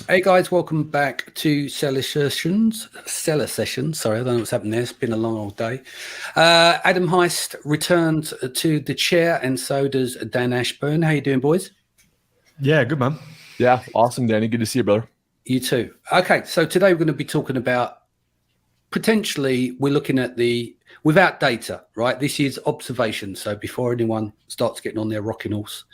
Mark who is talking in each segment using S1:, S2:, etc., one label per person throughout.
S1: Hey guys, welcome back to Seller Sessions. Sorry, I don't know what's happened there. It's been a long old day. Adam Heist returned to the chair, and so does Dan Ashburn. How you doing, boys?
S2: Yeah, good man.
S3: Yeah, awesome, Danny. Good to see you, brother.
S1: You too. Okay, so today we're going to be talking about potentially we're looking at without data, right? This is observation. So before anyone starts getting on their rocking horse.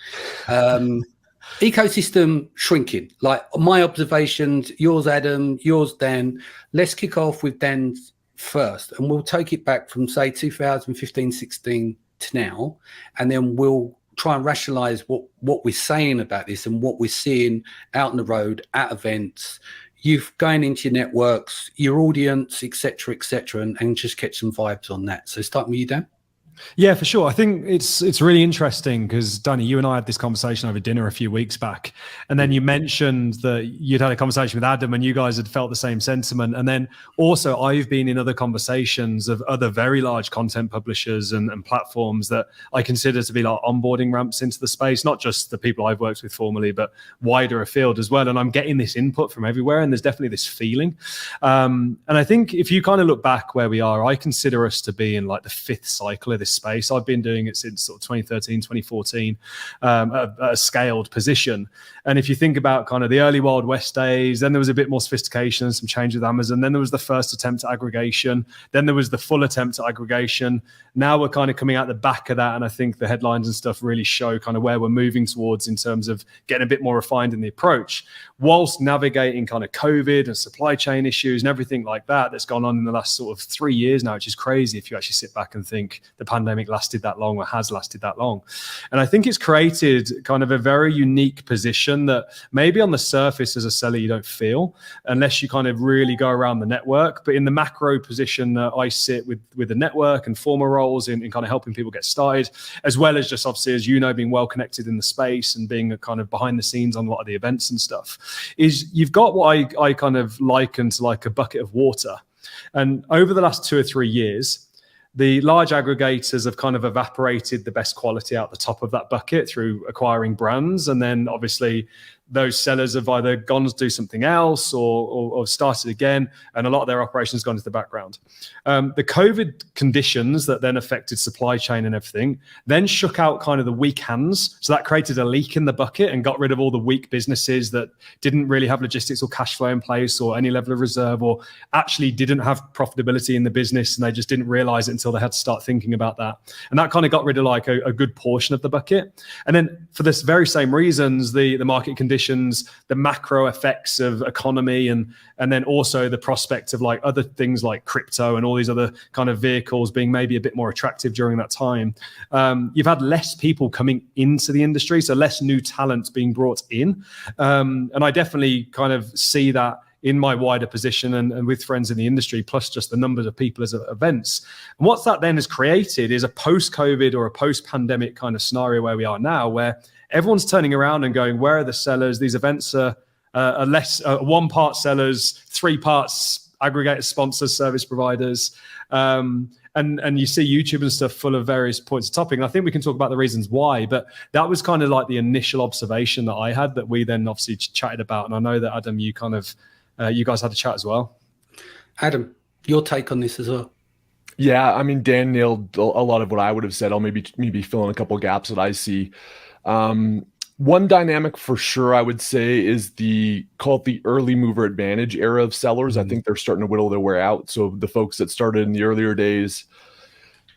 S1: Ecosystem shrinking, like my observations, yours, Adam, yours, Dan. Let's kick off with Dan first, and we'll take it back from, say, 2015, 16 to now, and then we'll try and rationalize what we're saying about this and what we're seeing out on the road, at events, you've going into your networks, your audience, etc., and just catch some vibes on that. So starting with you, Dan.
S2: Yeah, for sure. I think it's really interesting because, Danny, you and I had this conversation over dinner a few weeks back. And then you mentioned that you'd had a conversation with Adam and you guys had felt the same sentiment. And then also I've been in other conversations of other very large content publishers and platforms that I consider to be like onboarding ramps into the space, not just the people I've worked with formerly, but wider afield as well. And I'm getting this input from everywhere. And there's definitely this feeling. And I think if you kind of look back where we are, I consider us to be in like the fifth cycle of this space. I've been doing it since sort of 2013, 2014, a scaled position. And if you think about kind of the early Wild West days, then there was a bit more sophistication and some change with Amazon. Then there was the first attempt at aggregation. Then there was the full attempt at aggregation. Now we're kind of coming out the back of that. And I think the headlines and stuff really show kind of where we're moving towards in terms of getting a bit more refined in the approach, whilst navigating kind of COVID and supply chain issues and everything like that that's gone on in the last sort of 3 years now, which is crazy if you actually sit back and think the pandemic lasted that long or has lasted that long. And I think it's created kind of a very unique position that maybe on the surface as a seller you don't feel unless you kind of really go around the network. But in the macro position that I sit with the network and former roles in kind of helping people get started, as well as just obviously, as you know, being well connected in the space and being a kind of behind the scenes on a lot of the events and stuff, is you've got what I kind of liken to like a bucket of water. And over the last 2 or 3 years, the large aggregators have kind of evaporated the best quality out the top of that bucket through acquiring brands. And then obviously those sellers have either gone to do something else or started again, and a lot of their operations gone into the background. The COVID conditions that then affected supply chain and everything then shook out kind of the weak hands. So that created a leak in the bucket and got rid of all the weak businesses that didn't really have logistics or cash flow in place or any level of reserve, or actually didn't have profitability in the business, and they just didn't realize it until they had to start thinking about that. And that kind of got rid of like a good portion of the bucket. And then for this very same reasons, the market conditions, the macro effects of economy, and then also the prospect of like other things like crypto and all these other kind of vehicles being maybe a bit more attractive during that time. You've had less people coming into the industry, so less new talent being brought in. And I definitely kind of see that in my wider position and with friends in the industry, plus just the numbers of people as events. And what that then has created is a post-COVID or a post-pandemic kind of scenario where we are now, where everyone's turning around and going, where are the sellers? These events are less 1 part sellers, 3 parts aggregators, sponsors, service providers. And you see YouTube and stuff full of various points of topic. And I think we can talk about the reasons why, but that was kind of like the initial observation that I had that we then obviously chatted about. And I know that, Adam, you kind of, you guys had a chat as well.
S1: Adam, your take on this as well.
S3: Yeah, I mean, Dan nailed a lot of what I would have said. I'll maybe fill in a couple of gaps that I see. One dynamic for sure I would say is the early mover advantage era of sellers. I think they're starting to whittle their way out. So the folks that started in the earlier days,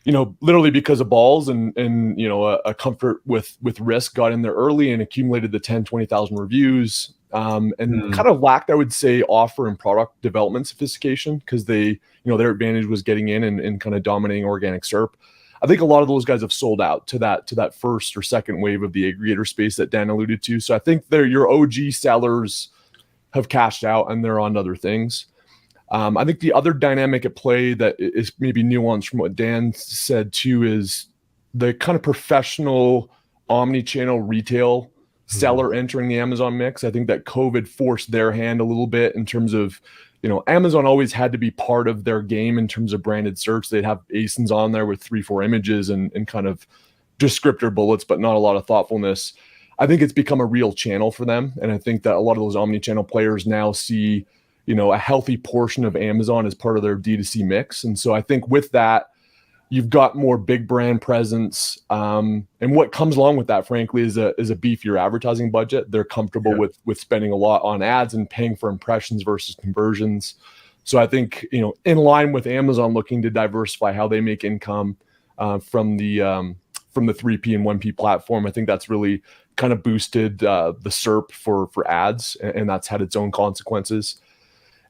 S3: you know, literally because of balls and you know, a comfort with risk, got in there early and accumulated the 10, 20,000 reviews. And kind of lacked, I would say, offer and product development sophistication, because they, you know, their advantage was getting in and kind of dominating organic SERP. I think a lot of those guys have sold out to that first or second wave of the aggregator space that Dan alluded to. So I think your OG sellers have cashed out and they're on other things. I think the other dynamic at play that is maybe nuanced from what Dan said too is the kind of professional omni-channel retail seller entering the Amazon mix. I think that COVID forced their hand a little bit in terms of, you know, Amazon always had to be part of their game in terms of branded search. They'd have ASINs on there with 3-4 images and kind of descriptor bullets, but not a lot of thoughtfulness. I think it's become a real channel for them. And I think that a lot of those omni-channel players now see, a healthy portion of Amazon as part of their D2C mix. And so I think with that, you've got more big brand presence. And what comes along with that, frankly, is a beefier advertising budget. They're comfortable with spending a lot on ads and paying for impressions versus conversions. So I think, in line with Amazon looking to diversify how they make income from the 3P and 1P platform, I think that's really kind of boosted the SERP for ads, and that's had its own consequences.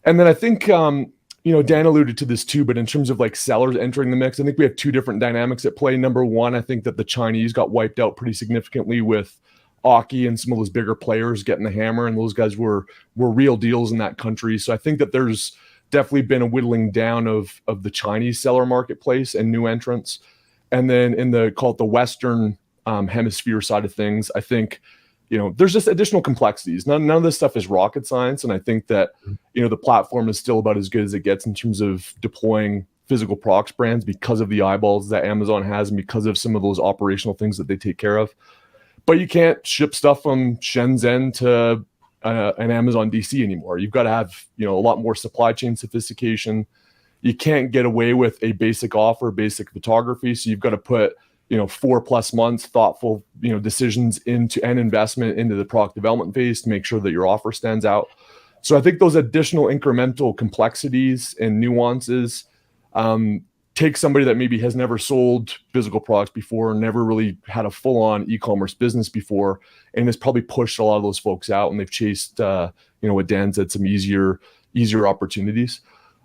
S3: And then I think, Dan alluded to this too, but in terms of like sellers entering the mix, I think we have two different dynamics at play. Number one, I think that the Chinese got wiped out pretty significantly with Aki and some of those bigger players getting the hammer, and those guys were real deals in that country. So I think that there's definitely been a whittling down of the Chinese seller marketplace and new entrants. And then in the Western hemisphere side of things, I think, there's just additional complexities. None of this stuff is rocket science. And I think that, the platform is still about as good as it gets in terms of deploying physical products brands because of the eyeballs that Amazon has and because of some of those operational things that they take care of. But you can't ship stuff from Shenzhen to an Amazon DC anymore. You've got to have, a lot more supply chain sophistication. You can't get away with a basic offer, basic photography. So you've got to put 4+ months thoughtful, decisions into and investment into the product development phase to make sure that your offer stands out. So I think those additional incremental complexities and nuances take somebody that maybe has never sold physical products before, never really had a full-on e-commerce business before, and has probably pushed a lot of those folks out, and they've chased, what Dan said, some easier opportunities.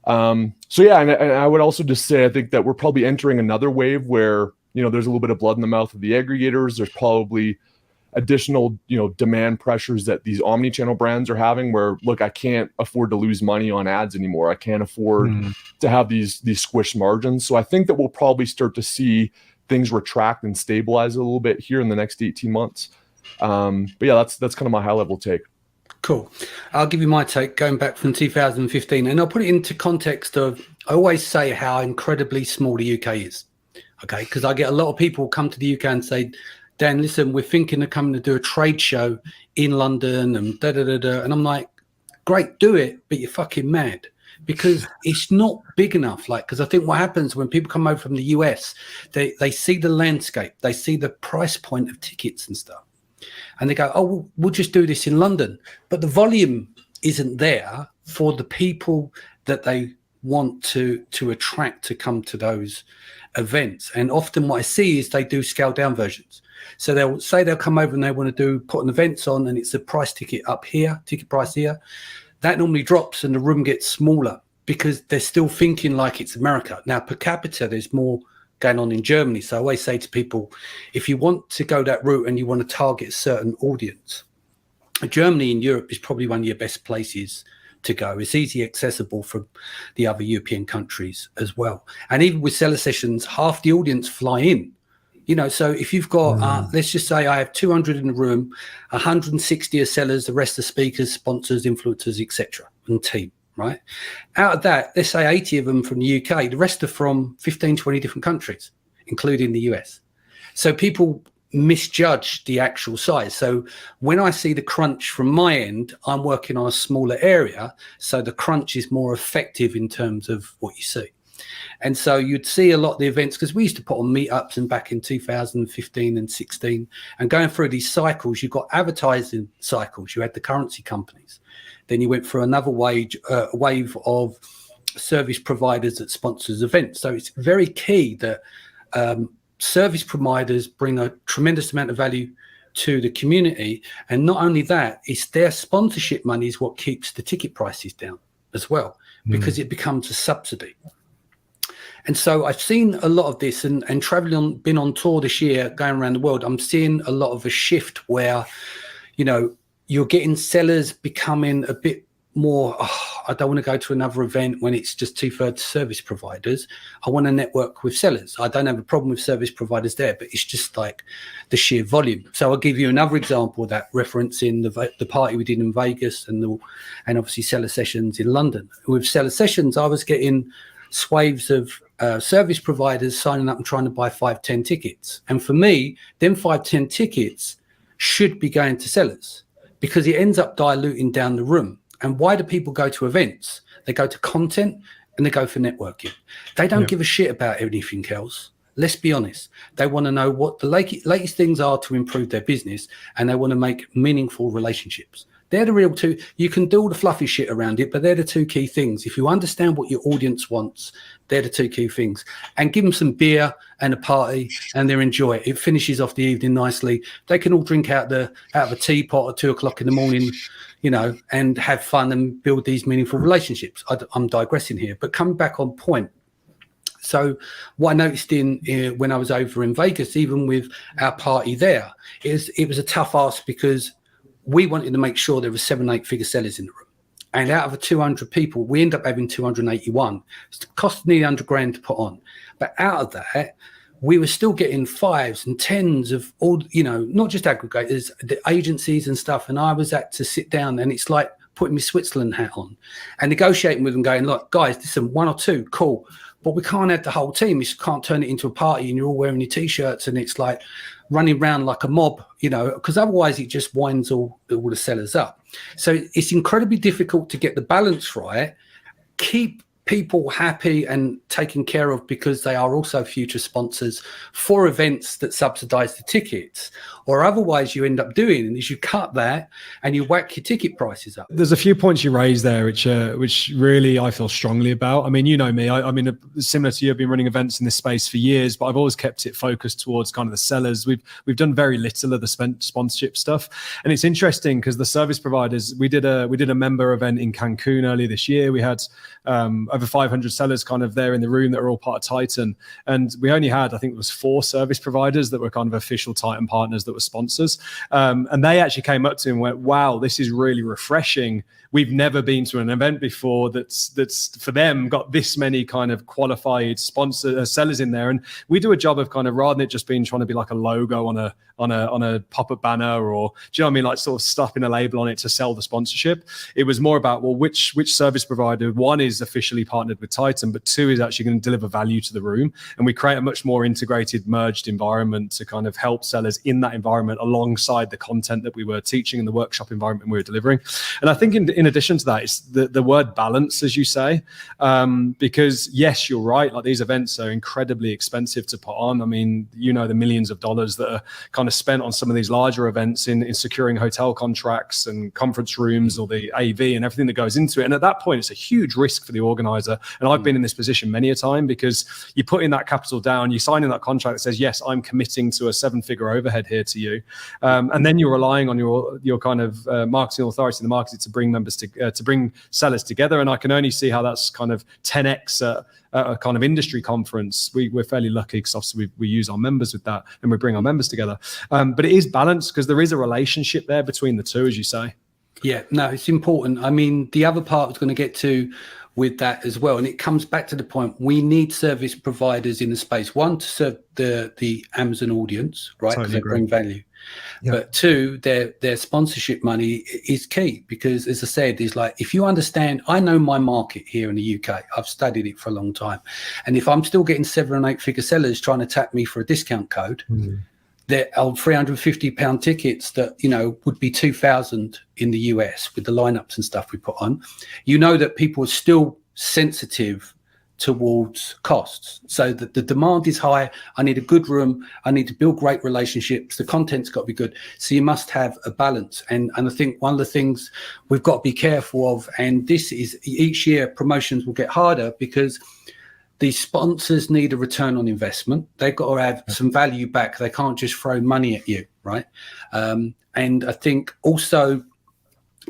S3: And I would also just say, I think that we're probably entering another wave where, there's a little bit of blood in the mouth of the aggregators. There's probably additional, demand pressures that these omni-channel brands are having where, look, I can't afford to lose money on ads anymore. I can't afford to have these squished margins. So I think that we'll probably start to see things retract and stabilize a little bit here in the next 18 months. But yeah, that's kind of my high level take.
S1: Cool. I'll give you my take going back from 2015, and I'll put it into context of, I always say how incredibly small the UK is. Okay, because I get a lot of people come to the UK and say, Dan, listen, we're thinking of coming to do a trade show in London and da-da-da-da. And I'm like, great, do it, but you're fucking mad. Because it's not big enough. Because I think what happens when people come over from the US, they see the landscape, they see the price point of tickets and stuff. And they go, oh, we'll just do this in London. But the volume isn't there for the people that they want to attract to come to those events. And often what I see is they do scaled down versions. So they'll say they'll come over and they want to put an events on, and it's a price ticket up here, ticket price here. That normally drops and the room gets smaller because they're still thinking like it's America. Now, per capita, there's more going on in Germany. So I always say to people, if you want to go that route and you want to target a certain audience, Germany in Europe is probably one of your best places to go. It's easily accessible from the other European countries as well. And even with seller sessions, half the audience fly in. So if you've got, let's just say I have 200 in the room, 160 are sellers, the rest are speakers, sponsors, influencers, etc., and team, right? Out of that, let's say 80 of them from the UK, the rest are from 15, 20 different countries, including the US. So people misjudge the actual size. So when I see the crunch from my end, I'm working on a smaller area. So the crunch is more effective in terms of what you see. And so you'd see a lot of the events, because we used to put on meetups and back in 2015 and 16, and going through these cycles, you've got advertising cycles. You had the currency companies. Then you went through another wave of service providers that sponsors events. So it's very key that service providers bring a tremendous amount of value to the community. And not only that, it's their sponsorship money is what keeps the ticket prices down as well, because it becomes a subsidy. And so I've seen a lot of this and been on tour this year, going around the world. I'm seeing a lot of a shift where, you're getting sellers becoming a bit more, I don't want to go to another event when it's just 2/3 service providers. I want to network with sellers. I don't have a problem with service providers there, but it's just like the sheer volume. So I'll give you another example of that, referencing the party we did in Vegas and obviously seller sessions in London. With seller sessions, I was getting swaves of service providers signing up and trying to buy 5-10 tickets. And for me, them 5-10 tickets should be going to sellers, because it ends up diluting down the room. And why do people go to events? They go to content and they go for networking. They don't give a shit about anything else. Let's be honest. They want to know what the latest things are to improve their business, and they want to make meaningful relationships. They're the real two. You can do all the fluffy shit around it, but they're the two key things. If you understand what your audience wants, they're the two key things. And give them some beer and a party, and they enjoy it. It finishes off the evening nicely. They can all drink out of a teapot at 2 o'clock in the morning, you know, and have fun and build these meaningful relationships. I'm digressing here, but coming back on point. So what I noticed when I was over in Vegas, even with our party there, it was a tough ask, because we wanted to make sure there were 7, 8 figure sellers in the room. And out of the 200 people, we end up having 281. It cost nearly 100 grand to put on. But out of that, we were still getting 5s and 10s of all, you know, not just aggregators, the agencies and stuff. And I was at to sit down, and it's like putting my Switzerland hat on and negotiating with them, going, look, guys, listen, 1 or 2, cool. But we can't have the whole team. You can't turn it into a party and you're all wearing your T-shirts and it's like running around like a mob, you know, because otherwise it just winds all the sellers up. So it's incredibly difficult to get the balance right, keep people happy and taken care of, because they are also future sponsors for events that subsidize the tickets. Or otherwise you end up doing is you cut that and you whack your ticket prices up.
S2: There's a few points you raised there which really I feel strongly about. I mean, you know me, I mean, similar to you, I've been running events in this space for years, but I've always kept it focused towards kind of the sellers. We've done very little of the sponsorship stuff. And it's interesting because the service providers, we did a member event in Cancun earlier this year. We had over 500 sellers kind of there in the room that are all part of Titan. And we only had, I think it was 4 service providers that were kind of official Titan partners that were sponsors. And they actually came up to me and went, wow, this is really refreshing. We've never been to an event before that's for them got this many kind of qualified sellers in there. And we do a job of kind of, rather than it just being trying to be like a logo on a pop-up banner, or do you know what I mean, like sort of slapping a label on it to sell the sponsorship. It was more about, well, which service provider, one is officially partnered with Titan, but 2 is actually going to deliver value to the room. And we create a much more integrated, merged environment to kind of help sellers in that environment alongside the content that we were teaching and the workshop environment we were delivering. And I think in addition to that, it's the word balance, as you say, because yes, you're right. Like, these events are incredibly expensive to put on. I mean, you know, the millions of dollars that are kind of spent on some of these larger events in securing hotel contracts and conference rooms, or the AV and everything that goes into it. And at that point, it's a huge risk for the organizer. And I've been in this position many a time, because you put in that capital down, you sign in that contract that says, yes, I'm committing to a 7-figure overhead here to you. And then you're relying on your kind of marketing authority in the market to bring members to bring sellers together. And I can only see how that's kind of 10x at a kind of industry conference. We're fairly lucky because obviously we use our members with that, and we bring our members together. But it is balanced, because there is a relationship there between the two, as you say.
S1: Yeah, no, it's important. I mean, the other part I was going to get to with that as well, and it comes back to the point, we need service providers in the space. 1, to serve the Amazon audience, right? Because
S2: Totally
S1: they bring value.
S2: Yeah.
S1: But 2, their sponsorship money is key, because, as I said, is like, if you understand, I know my market here in the UK, I've studied it for a long time. And if I'm still getting 7 and 8 figure sellers trying to tap me for a discount code, they're old £350 tickets that, you know, would be 2,000 in the US with the lineups and stuff we put on, you know that people are still sensitive towards costs. So that the demand is high. I need a good room. I need to build great relationships. The content's got to be good. So you must have a balance. And I think one of the things we've got to be careful of, and this is each year promotions will get harder, because these sponsors need a return on investment. They've got to have some value back. They can't just throw money at you, right? And I think also,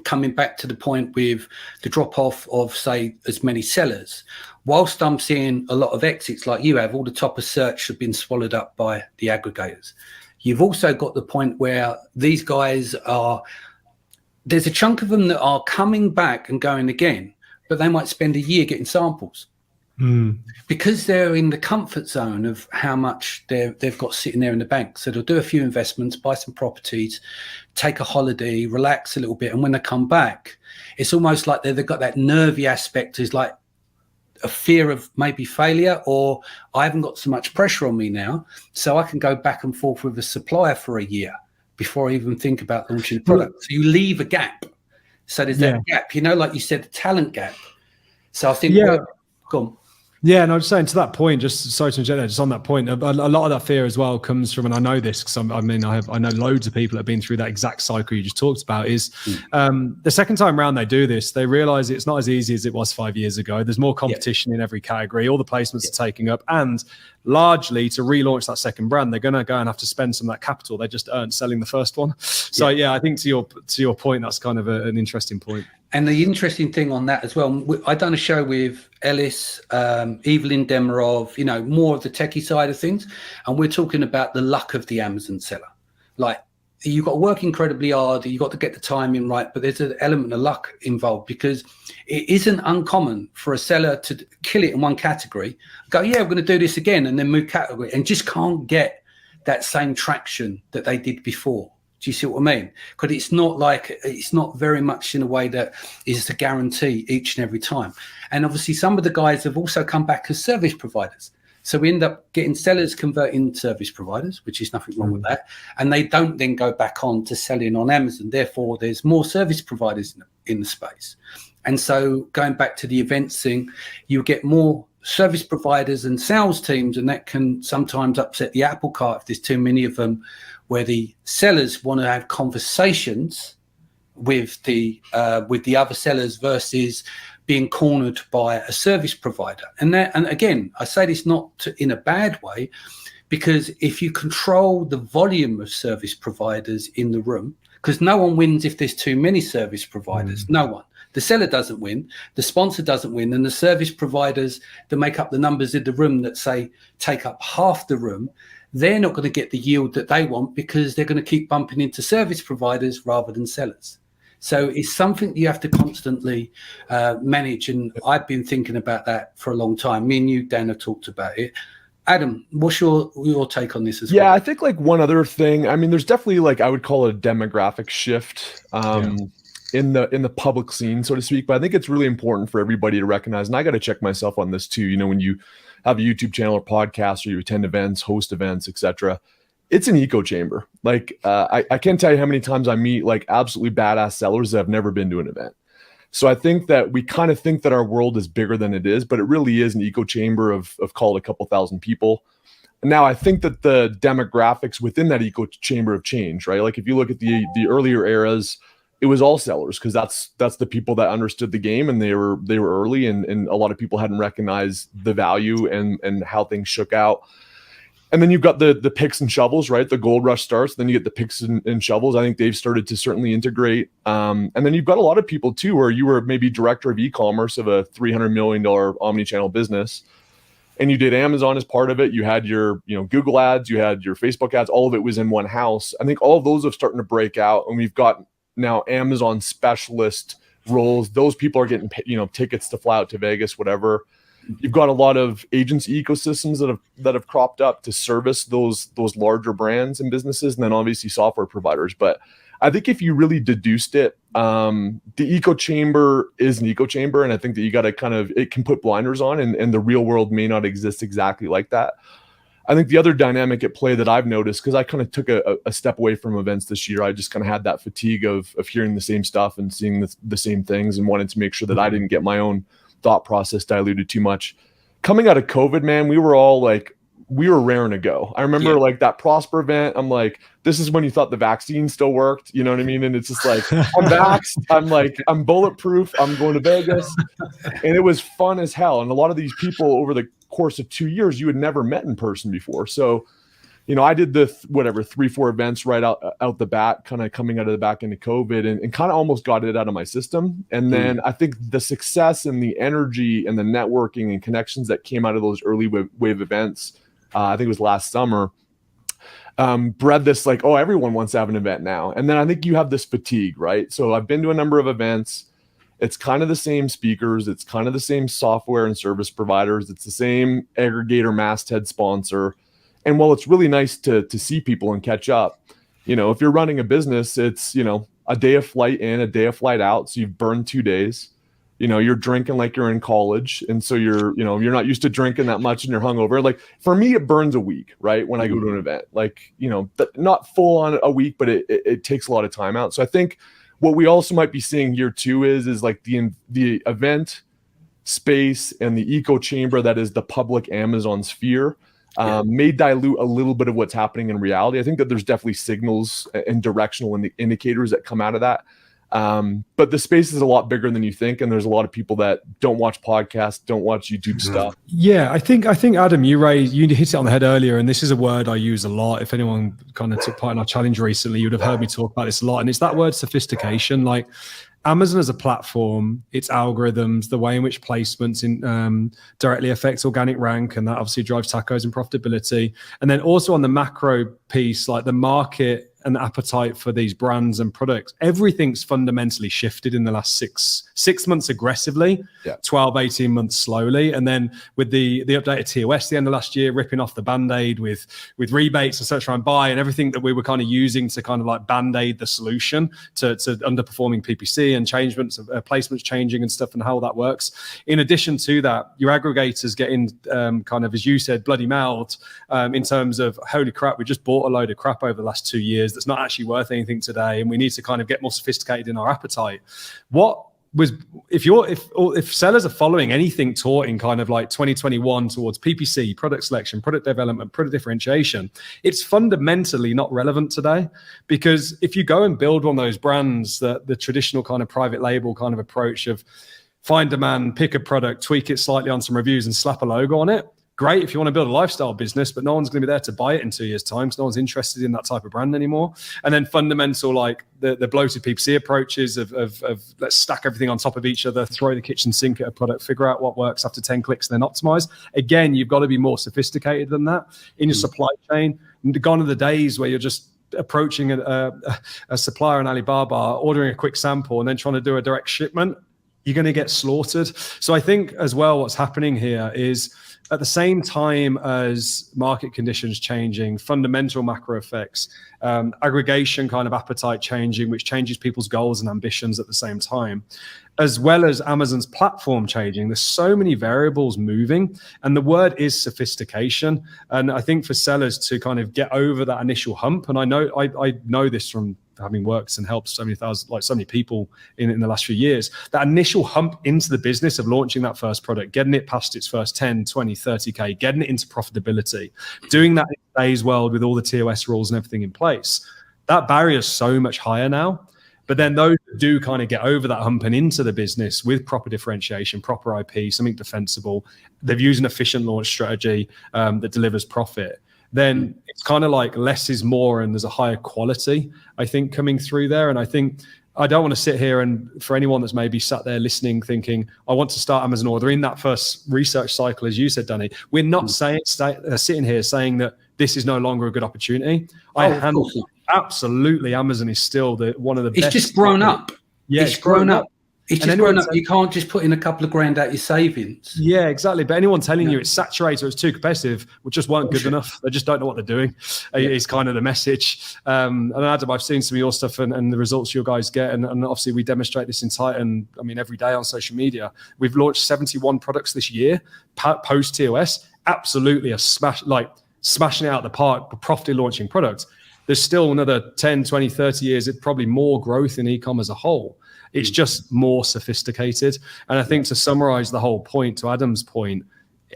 S1: coming back to the point with the drop off of, say, as many sellers, whilst I'm seeing a lot of exits like you have, all the top of search have been swallowed up by the aggregators. You've also got the point where these guys there's a chunk of them that are coming back and going again, but they might spend a year getting samples. Because they're in the comfort zone of how much they've got sitting there in the bank. So they'll do a few investments, buy some properties, take a holiday, relax a little bit. And when they come back, it's almost like they've got that nervy aspect, is like a fear of maybe failure, or I haven't got so much pressure on me now, so I can go back and forth with a supplier for a year. before I even think about launching a product. So you leave a gap. So there's that gap, like you said, the talent gap. So I think, go on.
S2: Yeah, and I was saying to that point, just sorry to interject there, just on that point, a lot of that fear as well comes from, and I know this because I know loads of people that have been through that exact cycle you just talked about, is the second time around they do this, they realize it's not as easy as it was 5 years ago. There's more competition in every category. All the placements are taking up, and largely to relaunch that second brand, they're going to go and have to spend some of that capital they just earned selling the first one. So I think to your point, that's kind of an interesting point.
S1: And the interesting thing on that as well, I done a show with Ellis, Evelyn Demirov, more of the techie side of things. And we're talking about the luck of the Amazon seller. Like, you've got to work incredibly hard, you've got to get the timing right, but there's an element of luck involved, because it isn't uncommon for a seller to kill it in one category, go, we're going to do this again, and then move category, and just can't get that same traction that they did before. Do you see what I mean? Because it's not very much in a way that is a guarantee each and every time. And obviously some of the guys have also come back as service providers. So we end up getting sellers converting service providers, which is nothing wrong with that. And they don't then go back on to selling on Amazon. Therefore, there's more service providers in the space. And so going back to the events thing, you get more service providers and sales teams, and that can sometimes upset the apple cart if there's too many of them, where the sellers want to have conversations with the other sellers versus being cornered by a service provider. And again, I say this not in a bad way, because if you control the volume of service providers in the room, because no one wins if there's too many service providers, no one. The seller doesn't win, the sponsor doesn't win, and the service providers that make up the numbers in the room that say take up half the room, they're not going to get the yield that they want, because they're going to keep bumping into service providers rather than sellers. So it's something you have to constantly manage. And I've been thinking about that for a long time. Me and you, Dan, have talked about it. Adam, what's your take on this as well?
S3: Yeah, I think one other thing, I mean, there's definitely I would call it a demographic shift in the public scene, so to speak. But I think it's really important for everybody to recognize, and I got to check myself on this too, when you have a YouTube channel or podcast, or you attend events, host events, etc. It's an echo chamber. I can't tell you how many times I meet absolutely badass sellers that have never been to an event. So I think that we kind of think that our world is bigger than it is, but it really is an echo chamber of call it a couple thousand people. Now, I think that the demographics within that echo chamber have changed, right? If you look at the earlier eras, it was all sellers, because that's the people that understood the game, and they were early, and a lot of people hadn't recognized the value and how things shook out. And then you've got the picks and shovels, right? The gold rush starts, then you get the picks and shovels. I think they've started to certainly integrate. And then you've got a lot of people too, where you were maybe director of e-commerce of a $300 million omni-channel business, and you did Amazon as part of it. You had your Google ads, you had your Facebook ads, all of it was in one house. I think all of those have started to break out, and we've got now Amazon specialist roles. Those people are getting tickets to fly out to Vegas, whatever. You've got a lot of agency ecosystems that have cropped up to service those larger brands and businesses, and then obviously software providers. But I think if you really deduced it, the echo chamber is an echo chamber, and I think that you got to it can put blinders on, and the real world may not exist exactly like that. I think the other dynamic at play that I've noticed, because I kind of took a step away from events this year, I just kind of had that fatigue of hearing the same stuff and seeing the same things, and wanted to make sure that I didn't get my own thought process diluted too much. Coming out of COVID, man, we were all we were raring to go. I remember that Prosper event. I'm this is when you thought the vaccine still worked. You know what I mean? And it's just I'm vaxxed. I'm bulletproof. I'm going to Vegas. And it was fun as hell. And a lot of these people over the course of 2 years, you had never met in person before. So, I did the 3-4 events right out the bat, kind of coming out of the back end of COVID, and kind of almost got it out of my system. And then I think the success and the energy and the networking and connections that came out of those early wave events, I think it was last summer, bred this everyone wants to have an event now. And then I think you have this fatigue, right? So I've been to a number of events. It's kind of the same speakers. It's kind of the same software and service providers. It's the same aggregator masthead sponsor. And while it's really nice to see people and catch up, if you're running a business, it's, a day of flight in, a day of flight out. So you've burned 2 days. you're drinking like you're in college, and so you're not used to drinking that much and you're hungover. Like for me, it burns a week, right? When I go to an event, like, not full on a week, but it takes a lot of time out. So I think what we also might be seeing here too is like the event space and the echo chamber that is the public Amazon sphere may dilute a little bit of what's happening in reality. I think that there's definitely signals and directional indicators that come out of that. But the space is a lot bigger than you think, and there's a lot of people that don't watch podcasts, don't watch YouTube stuff.
S2: Yeah, I think Adam, you hit it on the head earlier, and this is a word I use a lot. If anyone kind of took part in our challenge recently, you would have heard me talk about this a lot, and it's that word sophistication. Like Amazon as a platform, its algorithms, the way in which placements directly affects organic rank, and that obviously drives tacos and profitability. And then also on the macro piece, like the market and the appetite for these brands and products, everything's fundamentally shifted in the last six months aggressively, 12, 18 months slowly. And then with the updated TOS the end of last year, ripping off the Band-Aid with rebates and such, try and buy, and everything that we were kind of using to kind of like Band-Aid the solution to underperforming PPC and changements, placements changing and stuff, and how that works. In addition to that, your aggregators getting kind of, as you said, bloody mouthed in terms of, holy crap, we just bought a load of crap over the last 2 years that's not actually worth anything today, and we need to kind of get more sophisticated in our appetite. If sellers are following anything taught in kind of like 2021 towards PPC, product selection, product development, product differentiation, it's fundamentally not relevant today. Because if you go and build one of those brands, that the traditional kind of private label kind of approach of find demand, pick a product, tweak it slightly on some reviews and slap a logo on it, great if you want to build a lifestyle business, but no one's going to be there to buy it in 2 years' time, so no one's interested in that type of brand anymore. And then fundamental, like the bloated PPC approaches of let's stack everything on top of each other, throw the kitchen sink at a product, figure out what works after 10 clicks, and then optimize. Again, you've got to be more sophisticated than that in your supply chain. Gone are the days where you're just approaching a supplier on Alibaba, ordering a quick sample, and then trying to do a direct shipment. You're going to get slaughtered. So I think as well, what's happening here is, at the same time as market conditions changing, fundamental macro effects, aggregation kind of appetite changing, which changes people's goals and ambitions at the same time, as well as Amazon's platform changing. There's so many variables moving, and the word is sophistication. And I think for sellers to kind of get over that initial hump, and I know this from having worked and helped so many people in the last few years, that initial hump into the business of launching that first product, getting it past its first 10, 20, 30K, getting it into profitability, doing that in today's world with all the TOS rules and everything in place, that barrier is so much higher now. But then those that do kind of get over that hump and into the business with proper differentiation, proper IP, something defensible, they've used an efficient launch strategy that delivers profit, then it's kind of like less is more, and there's a higher quality, I think, coming through there. And I think I don't want to sit here and, for anyone that's maybe sat there listening, thinking, I want to start Amazon Order in that first research cycle, as you said, Danny, we're not sitting here saying that this is no longer a good opportunity. Absolutely, Amazon is still one of the best.
S1: It's just grown up.
S2: Yeah,
S1: it's grown up. It's just grown up. You can't just put in a couple of grand out your savings.
S2: Yeah, exactly. But anyone telling you it's saturated or it's too competitive, which just weren't good enough. They just don't know what they're doing. Is kind of the message. And Adam, I've seen some of your stuff and the results you guys get. And obviously we demonstrate this in Titan, every day on social media. We've launched 71 products this year, post TOS. Absolutely smashing it out of the park, profitably launching products. There's still another 10, 20, 30 years, probably more growth in e-com as a whole. It's just more sophisticated. And I think to summarize the whole point, to Adam's point,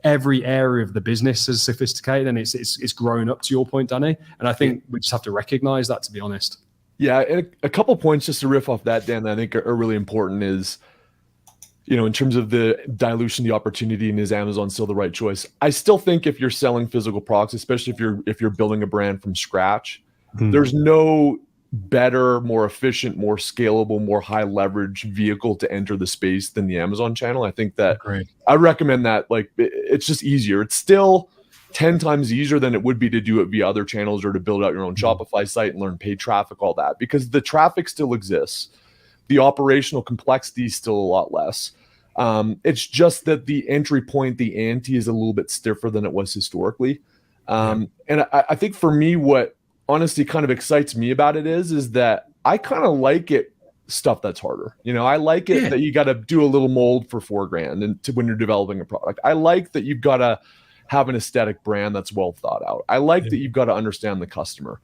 S2: every area of the business is sophisticated, and it's grown up, to your point, Danny. And I think we just have to recognize that, to be honest.
S3: Yeah, and a couple points just to riff off that, Dan, that I think are really important is, in terms of the dilution, the opportunity, and is Amazon still the right choice? I still think if you're selling physical products, especially if you're building a brand from scratch, there's no better, more efficient, more scalable, more high leverage vehicle to enter the space than the Amazon channel. I think that I recommend that. It's just easier. It's still 10 times easier than it would be to do it via other channels or to build out your own Shopify site and learn paid traffic, all that, because the traffic still exists. The operational complexity is still a lot less. It's just that the entry point, the ante, is a little bit stiffer than it was historically. And I think for me, what honestly kind of excites me about it is that I kind of like it stuff that's harder. I like it that you got to do a little mold for $4,000 and when you're developing a product. I like that you've got to have an aesthetic brand that's well thought out. I like that you've got to understand the customer.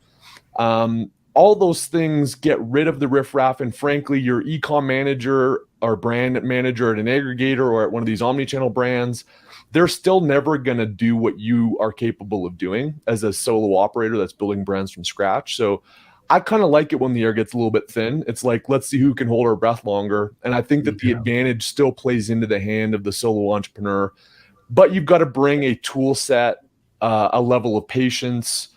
S3: All those things get rid of the riffraff, and frankly, your e-com manager or brand manager at an aggregator or at one of these omni-channel brands, they're still never going to do what you are capable of doing as a solo operator that's building brands from scratch. So I kind of like it when the air gets a little bit thin. It's like, let's see who can hold our breath longer. And I think that the advantage still plays into the hand of the solo entrepreneur, but you've got to bring a tool set, a level of patience,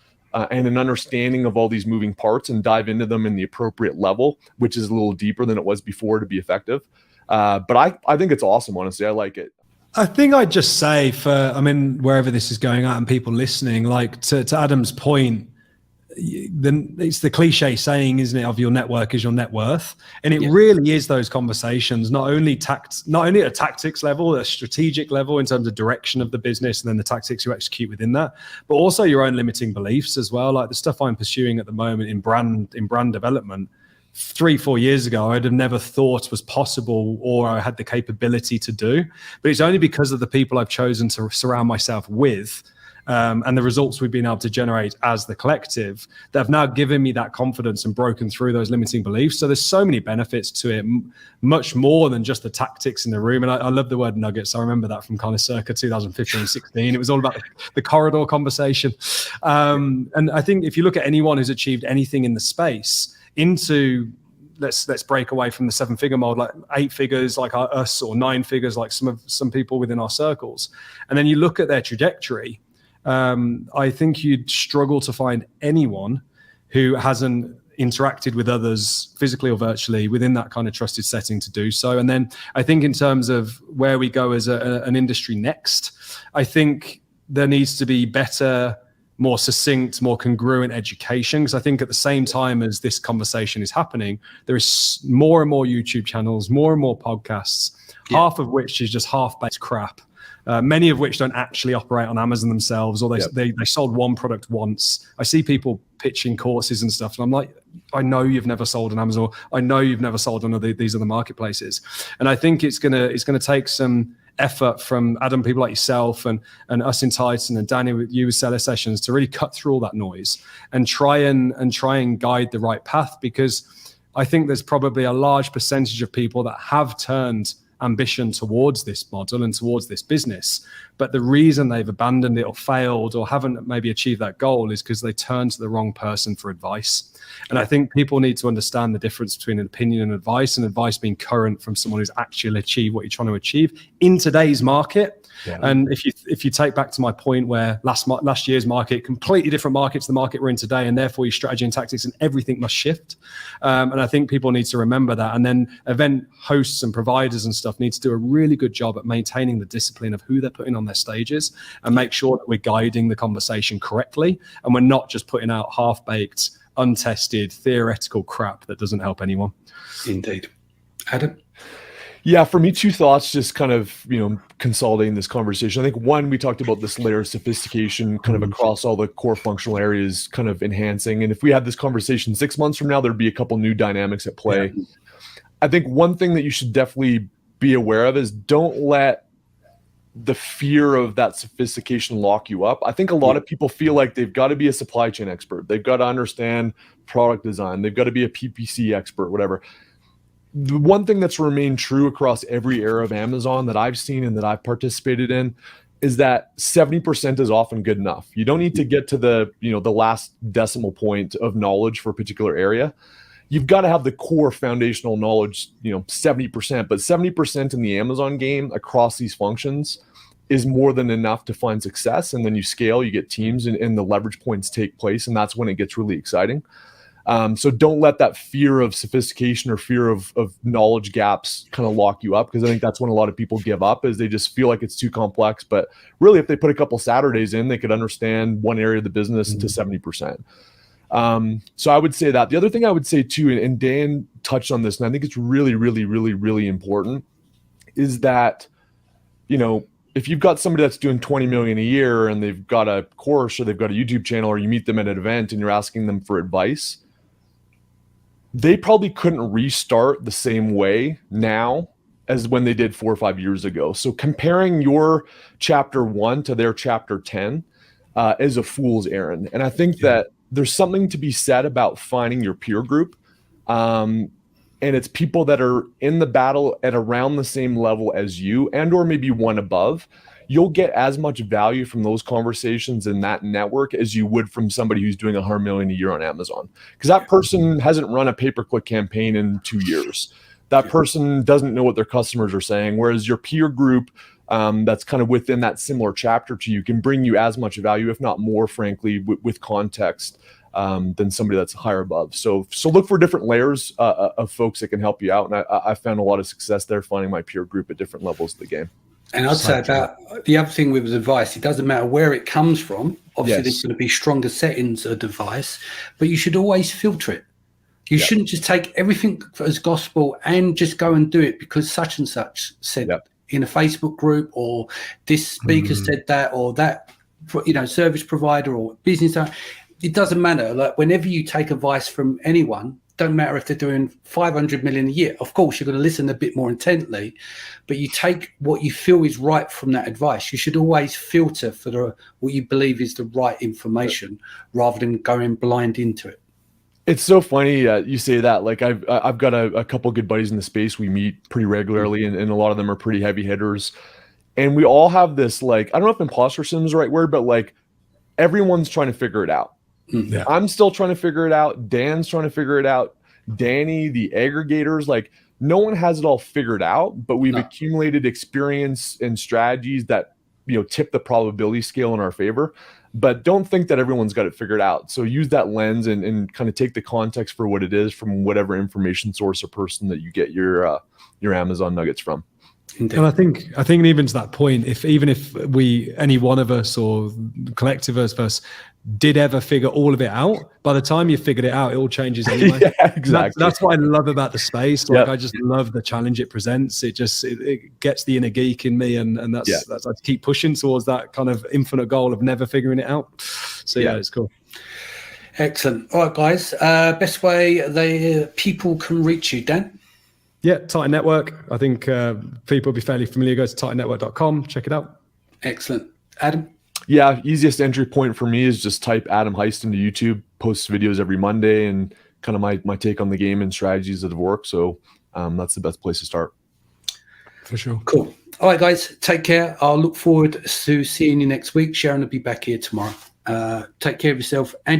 S3: and an understanding of all these moving parts and dive into them in the appropriate level, which is a little deeper than it was before to be effective. But I think it's awesome, honestly. I like it.
S2: I think I'd just say wherever this is going out and people listening, like to Adam's point, then it's the cliche saying, isn't it, of your network is your net worth. And it really is those conversations, not only at a tactics level, a strategic level in terms of direction of the business and then the tactics you execute within that, but also your own limiting beliefs as well. Like the stuff I'm pursuing at the moment in brand development, 3-4 years ago, I'd have never thought was possible or I had the capability to do. But it's only because of the people I've chosen to surround myself with and the results we've been able to generate as the collective that have now given me that confidence and broken through those limiting beliefs. So there's so many benefits to it, much more than just the tactics in the room. And I love the word nuggets. I remember that from kind of circa 2015-16. It was all about the corridor conversation. And I think if you look at anyone who's achieved anything in the space into, let's break away from the 7-figure mold, like 8 figures like us, or 9 figures like some people within our circles, and then you look at their trajectory, I think you'd struggle to find anyone who hasn't interacted with others physically or virtually within that kind of trusted setting to do so. And then I think in terms of where we go as an industry next, I think there needs to be better, more succinct, more congruent education. Because I think at the same time as this conversation is happening, there is more and more YouTube channels, more and more podcasts, half of which is just half-baked crap. Many of which don't actually operate on Amazon themselves, or they sold one product once. I see people pitching courses and stuff, and I'm like, I know you've never sold on Amazon. I know you've never sold on these other marketplaces. And I think it's gonna take some effort from Adam, people like yourself, and us in Titan, and Danny with you with Seller Sessions, to really cut through all that noise and try and guide the right path. Because I think there's probably a large percentage of people that have turned ambition towards this model and towards this business, but the reason they've abandoned it or failed or haven't maybe achieved that goal is because they turned to the wrong person for advice. And I think people need to understand the difference between an opinion and advice being current from someone who's actually achieved what you're trying to achieve in today's market. And if you take back to my point where last year's market, completely different market to the market we're in today, and therefore your strategy and tactics and everything must shift. And I think people need to remember that. And then event hosts and providers and stuff need to do a really good job at maintaining the discipline of who they're putting on their stages and make sure that we're guiding the conversation correctly. And we're not just putting out half-baked, untested, theoretical crap that doesn't help anyone.
S1: Indeed. Adam?
S3: Yeah, for me, 2 thoughts, just kind of, consolidating this conversation. I think one, we talked about this layer of sophistication kind of across all the core functional areas, kind of enhancing. And if we had this conversation 6 months from now, there'd be a couple new dynamics at play. Yeah. I think one thing that you should definitely be aware of is don't let the fear of that sophistication lock you up. I think a lot of people feel like they've got to be a supply chain expert. They've got to understand product design. They've got to be a PPC expert, whatever. The one thing that's remained true across every era of Amazon that I've seen and that I've participated in is that 70% is often good enough. You don't need to get to the last decimal point of knowledge for a particular area. You've got to have the core foundational knowledge, 70%, but 70% in the Amazon game across these functions is more than enough to find success. And then you scale, you get teams, and the leverage points take place. And that's when it gets really exciting. So don't let that fear of sophistication or fear of knowledge gaps kind of lock you up, because I think that's when a lot of people give up, is they just feel like it's too complex. But really, if they put a couple Saturdays in, they could understand one area of the business to 70%. So I would say that. The other thing I would say too, and Dan touched on this, and I think it's really, really, really, really important, is that, if you've got somebody that's doing 20 million a year and they've got a course or they've got a YouTube channel, or you meet them at an event and you're asking them for advice, they probably couldn't restart the same way now as when they did 4 or 5 years ago. So comparing your chapter 1 to their chapter 10 is a fool's errand. And I think that there's something to be said about finding your peer group. And it's people that are in the battle at around the same level as you, and or maybe one above. You'll get as much value from those conversations in that network as you would from somebody who's doing $100 million a year on Amazon, because that person hasn't run a pay-per-click campaign in 2 years. That person doesn't know what their customers are saying, whereas your peer group that's kind of within that similar chapter to you can bring you as much value, if not more, frankly, with context than somebody that's higher above. So look for different layers of folks that can help you out. And I found a lot of success there finding my peer group at different levels of the game.
S1: And I'd say about the other thing with advice, it doesn't matter where it comes from. Obviously, there's going to be stronger settings of advice, but you should always filter it. You shouldn't just take everything as gospel and just go and do it because such and such said in a Facebook group, or this speaker said that, or that, service provider or business. It doesn't matter. Like, whenever you take advice from anyone, don't matter if they're doing 500 million a year. Of course, you're going to listen a bit more intently, but you take what you feel is right from that advice. You should always filter for what you believe is the right information rather than going blind into it.
S3: It's so funny you say that. Like, I've got a couple good buddies in the space. We meet pretty regularly, and a lot of them are pretty heavy hitters. And we all have this, like, I don't know if imposter syndrome is the right word, but like everyone's trying to figure it out. Yeah. I'm still trying to figure it out. Dan's trying to figure it out. Danny, the aggregators, like, no one has it all figured out, but we've accumulated experience and strategies that, tip the probability scale in our favor. But don't think that everyone's got it figured out. So use that lens and kind of take the context for what it is from whatever information source or person that you get your Amazon nuggets from.
S2: And I think even to that point, if any one of us or collective of us did ever figure all of it out, by the time you figured it out, it all changes anyway.
S3: Yeah, exactly.
S2: That's what I love about the space. Like, I just love the challenge it presents. It gets the inner geek in me, and that's I keep pushing towards that kind of infinite goal of never figuring it out. So it's cool.
S1: Excellent. All right, guys. Best way people can reach you, Dan?
S2: Yeah, Titan Network. I think people will be fairly familiar. Go to titannetwork.com. Check it out.
S1: Excellent. Adam?
S3: Yeah, easiest entry point for me is just type Adam Heist into YouTube. Posts videos every Monday and kind of my take on the game and strategies that have worked. So that's the best place to start.
S2: For sure.
S1: Cool. All right, guys. Take care. I'll look forward to seeing you next week. Sharon will be back here tomorrow. Take care of yourself and